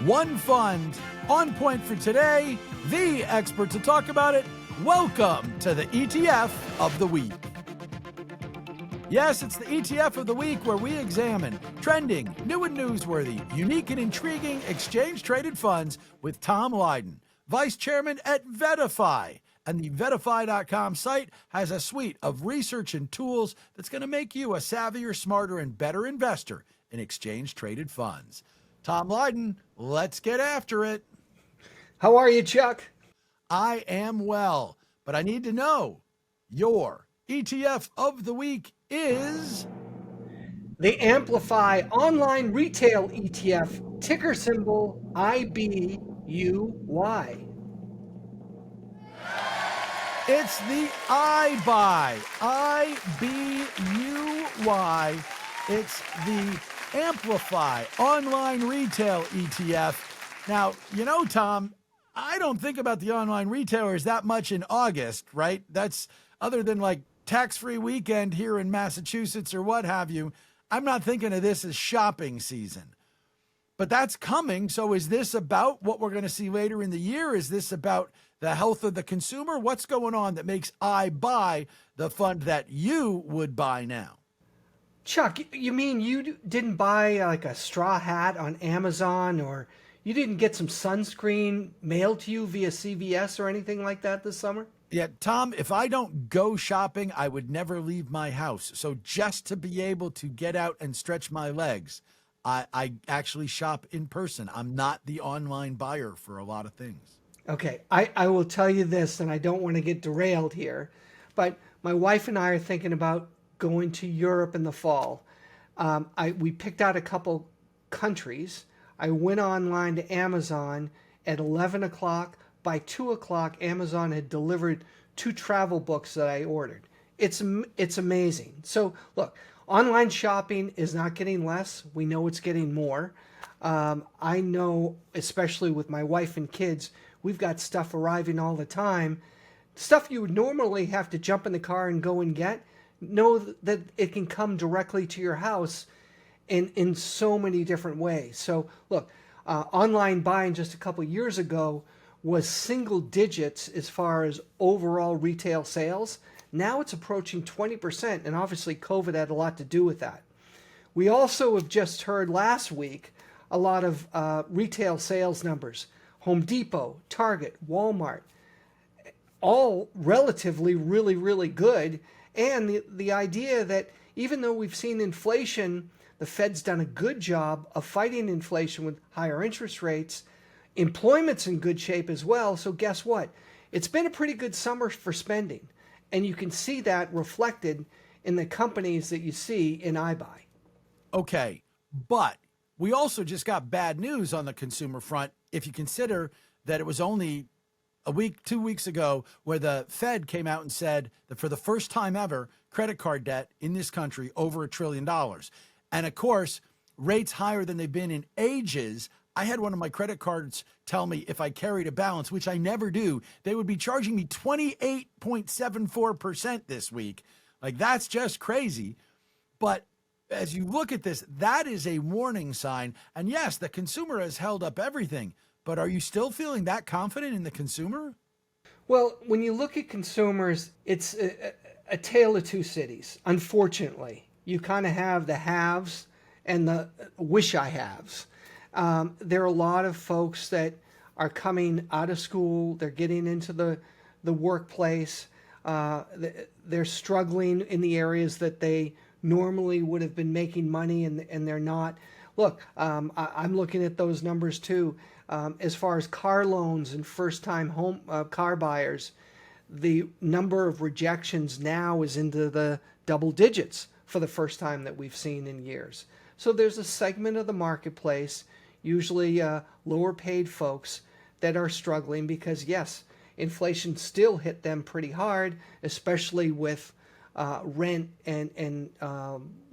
One fund, on point for today, the expert to talk about it. Welcome to the ETF of the Week. Yes, it's the ETF of the Week where we examine trending, new and newsworthy, unique and intriguing exchange-traded funds with Tom Lydon, Vice Chairman at VettaFi. And the VettaFi.com site has a suite of research and tools that's going to make you a savvier, smarter, and better investor in exchange-traded funds. Tom Lydon, let's get after it. How are you, Chuck? I am well, but I need to know your ETF of the week is the Amplify Online Retail ETF, ticker symbol IBUY. It's the IBUY, IBUY. It's the Amplify Online Retail ETF. Now, you know, Tom, I don't think about the online retailers that much in August, right? That's other than like tax-free weekend here in Massachusetts or what have you. I'm not thinking of this as shopping season. But that's coming. So is this about what we're going to see later in the year? Is this about the health of the consumer? What's going on that makes IBUY the fund that you would buy now? Chuck, you mean you didn't buy like a straw hat on Amazon, or you didn't get some sunscreen mailed to you via CVS or anything like that this summer? Yeah, Tom, if I don't go shopping, I would never leave my house. So just to be able to get out and stretch my legs, I actually shop in person. I'm not the online buyer for a lot of things. Okay, I will tell you this, and I don't want to get derailed here, but my wife and I are thinking about going to Europe in the fall. We picked out a couple countries. I went online to Amazon at 11 o'clock. By 2 o'clock, Amazon had delivered 2 travel books that I ordered. It's amazing. So look, online shopping is not getting less. We know it's getting more. I know, especially with my wife and kids, we've got stuff arriving all the time. Stuff you would normally have to jump in the car and go and get. Know that it can come directly to your house in so many different ways. So look, online buying just a couple years ago was single digits as far as overall retail sales. Now it's approaching 20%, and obviously COVID had a lot to do with that. We also have just heard last week a lot of retail sales numbers. Home Depot, Target, Walmart, all relatively really, really good. And the idea that even though we've seen inflation, the Fed's done a good job of fighting inflation with higher interest rates. Employment's in good shape as well. So guess what? It's been a pretty good summer for spending. And you can see that reflected in the companies that you see in IBUY. Okay, but we also just got bad news on the consumer front if you consider that it was only a week, 2 weeks ago, where the Fed came out and said that for the first time ever, credit card debt in this country over $1 trillion. And of course, rates higher than they've been in ages. I had one of my credit cards tell me if I carried a balance, which I never do, they would be charging me 28.74% this week. Like, that's just crazy. But as you look at this, that is a warning sign. And yes, the consumer has held up everything. But are you still feeling that confident in the consumer? Well, when you look at consumers, it's a tale of two cities. Unfortunately, you kind of have the haves and the wish I haves. There are a lot of folks that are coming out of school. They're getting into the workplace. They're struggling in the areas that they normally would have been making money, and they're not. Look, I'm looking at those numbers too. As far as car loans and first-time home car buyers, the number of rejections now is into the double digits for the first time that we've seen in years. So there's a segment of the marketplace, usually lower-paid folks, that are struggling because, yes, inflation still hit them pretty hard, especially with rent and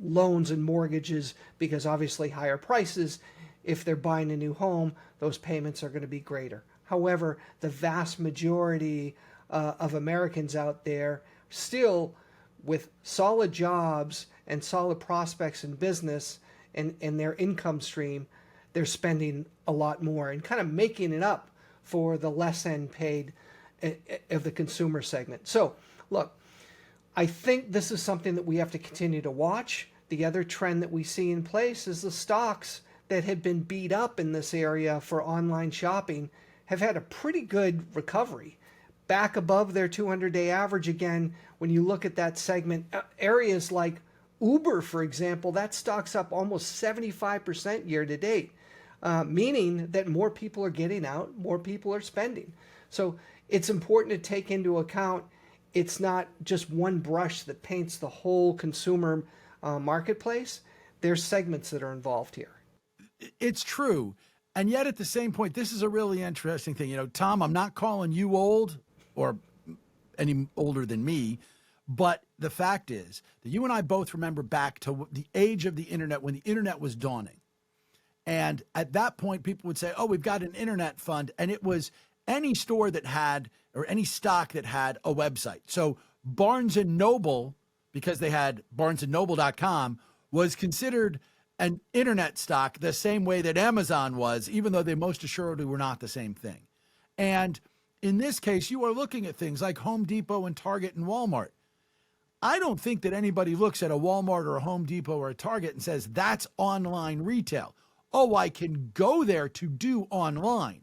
loans and mortgages, because obviously higher prices. If they're buying a new home, those payments are going to be greater. However, the vast majority of Americans out there still with solid jobs and solid prospects in business and their income stream, they're spending a lot more and kind of making it up for the less end paid of the consumer segment. So look, I think this is something that we have to continue to watch. The other trend that we see in place is the stocks that had been beat up in this area for online shopping have had a pretty good recovery, back above their 200-day average again. When you look at that segment, areas like Uber, for example, that stock's up almost 75% year to date, meaning that more people are getting out, more people are spending. So it's important to take into account it's not just one brush that paints the whole consumer marketplace. There's segments that are involved here. It's true. And yet at the same point, this is a really interesting thing. Tom, I'm not calling you old or any older than me, but the fact is that you and I both remember back to the age of the internet, when the internet was dawning. And at that point, people would say, oh, we've got an internet fund. And it was any store that had, or any stock that had a website. So Barnes and Noble, because they had barnesandnoble.com, was considered an internet stock the same way that Amazon was, even though they most assuredly were not the same thing. And in this case, you are looking at things like Home Depot and Target and Walmart. I don't think that anybody looks at a Walmart or a Home Depot or a Target and says, that's online retail. Oh, I can go there to do online.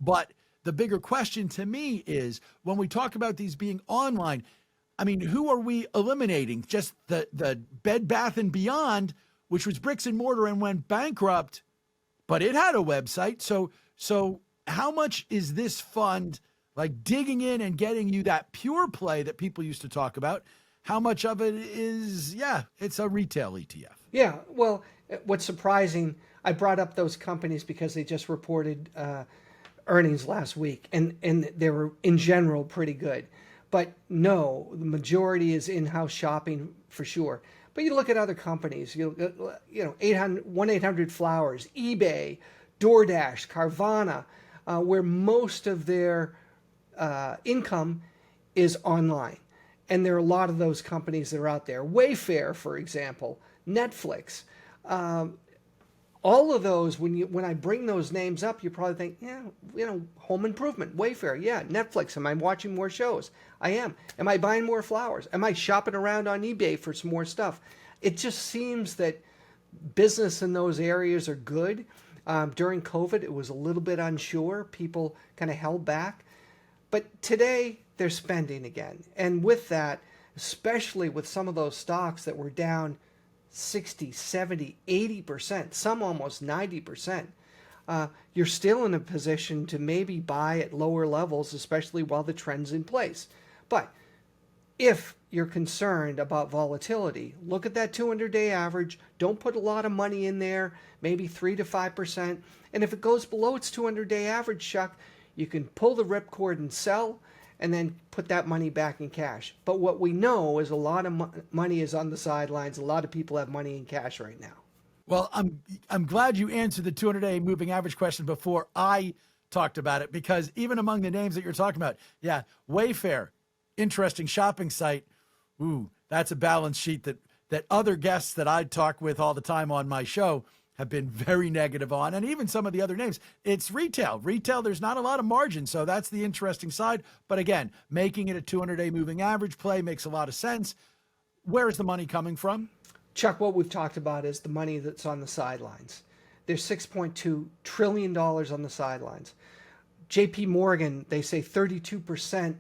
But the bigger question to me is, when we talk about these being online, I mean, who are we eliminating? Just the Bed Bath & Beyond, which was bricks and mortar and went bankrupt, but it had a website. So how much is this fund like digging in and getting you that pure play that people used to talk about? How much of it is, it's a retail ETF? Yeah, well, what's surprising, I brought up those companies because they just reported earnings last week, and they were, in general, pretty good. But no, the majority is in-house shopping for sure. But you look at other companies, 1-800-Flowers, eBay, DoorDash, Carvana, where most of their income is online. And there are a lot of those companies that are out there. Wayfair, for example, Netflix. All of those, when I bring those names up, you probably think, home improvement, Wayfair, Netflix. Am I watching more shows? I am. Am I buying more flowers? Am I shopping around on eBay for some more stuff? It just seems that business in those areas are good. During COVID, it was a little bit unsure. People kind of held back. But today, they're spending again. And with that, especially with some of those stocks that were down 60, 70, 80%, some almost 90%, you're still in a position to maybe buy at lower levels, especially while the trend's in place. But if you're concerned about volatility, look at that 200-day average. Don't put a lot of money in there, maybe 3 to 5%. And if it goes below its 200-day average, Chuck, you can pull the ripcord and sell, and then put that money back in cash. But what we know is a lot of money is on the sidelines. A lot of people have money in cash right now. Well, I'm glad you answered the 200-day moving average question before I talked about it, because even among the names that you're talking about, Wayfair, interesting shopping site. Ooh, that's a balance sheet that other guests that I talk with all the time on my show have been very negative on, and even some of the other names. It's retail. There's not a lot of margin, so that's the interesting side. But again, making it a 200-day moving average play makes a lot of sense. Where is the money coming from? Chuck, what we've talked about is the money that's on the sidelines. There's $6.2 trillion on the sidelines. JP Morgan, they say 32%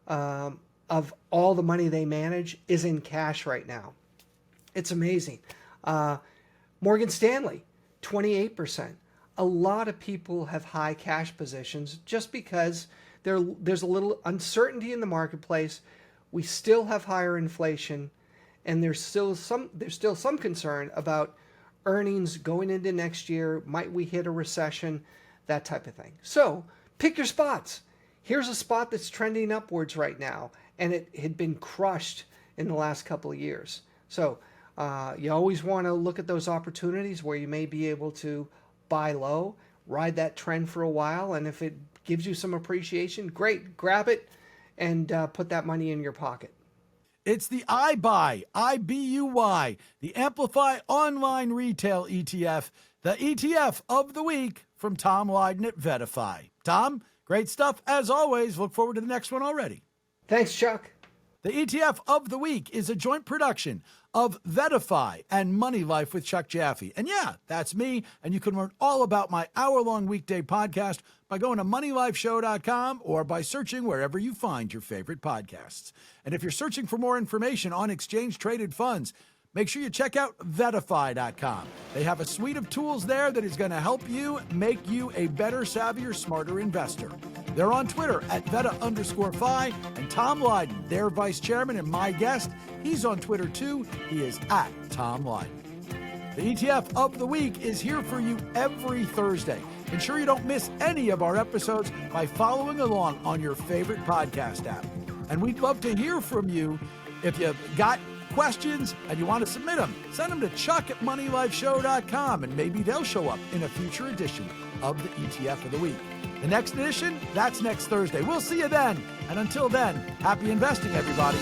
of all the money they manage is in cash right now. It's amazing. Morgan Stanley, 28%. A lot of people have high cash positions just because there's a little uncertainty in the marketplace. We still have higher inflation, and there's still some concern about earnings going into next year. Might we hit a recession? That type of thing. So pick your spots. Here's a spot that's trending upwards right now, and it had been crushed in the last couple of years. So you always want to look at those opportunities where you may be able to buy low, ride that trend for a while, and if it gives you some appreciation, great, grab it and put that money in your pocket. It's the IBUY, IBUY, the Amplify Online Retail ETF, the ETF of the week from Tom Lydon at VettaFi. Tom, great stuff as always. Look forward to the next one already. Thanks, Chuck. The ETF of the week is a joint production of VettaFi and Moneylife with Chuck Jaffe. And yeah, that's me. And you can learn all about my hour-long weekday podcast by going to MoneyLifeShow.com or by searching wherever you find your favorite podcasts. And if you're searching for more information on exchange-traded funds, make sure you check out VettaFi.com. They have a suite of tools there that is going to help you make you a better, savvier, smarter investor. They're on Twitter at Vetta_Fi, and Tom Lydon, their vice chairman and my guest, he's on Twitter too. He is at Tom Lydon. The ETF of the week is here for you every Thursday. Ensure you don't miss any of our episodes by following along on your favorite podcast app. And we'd love to hear from you. If you've got questions and you want to submit them, send them to Chuck at MoneyLifeShow.com, and maybe they'll show up in a future edition of the ETF of the week. The next edition, that's next Thursday. We'll see you then. And until then, happy investing, everybody.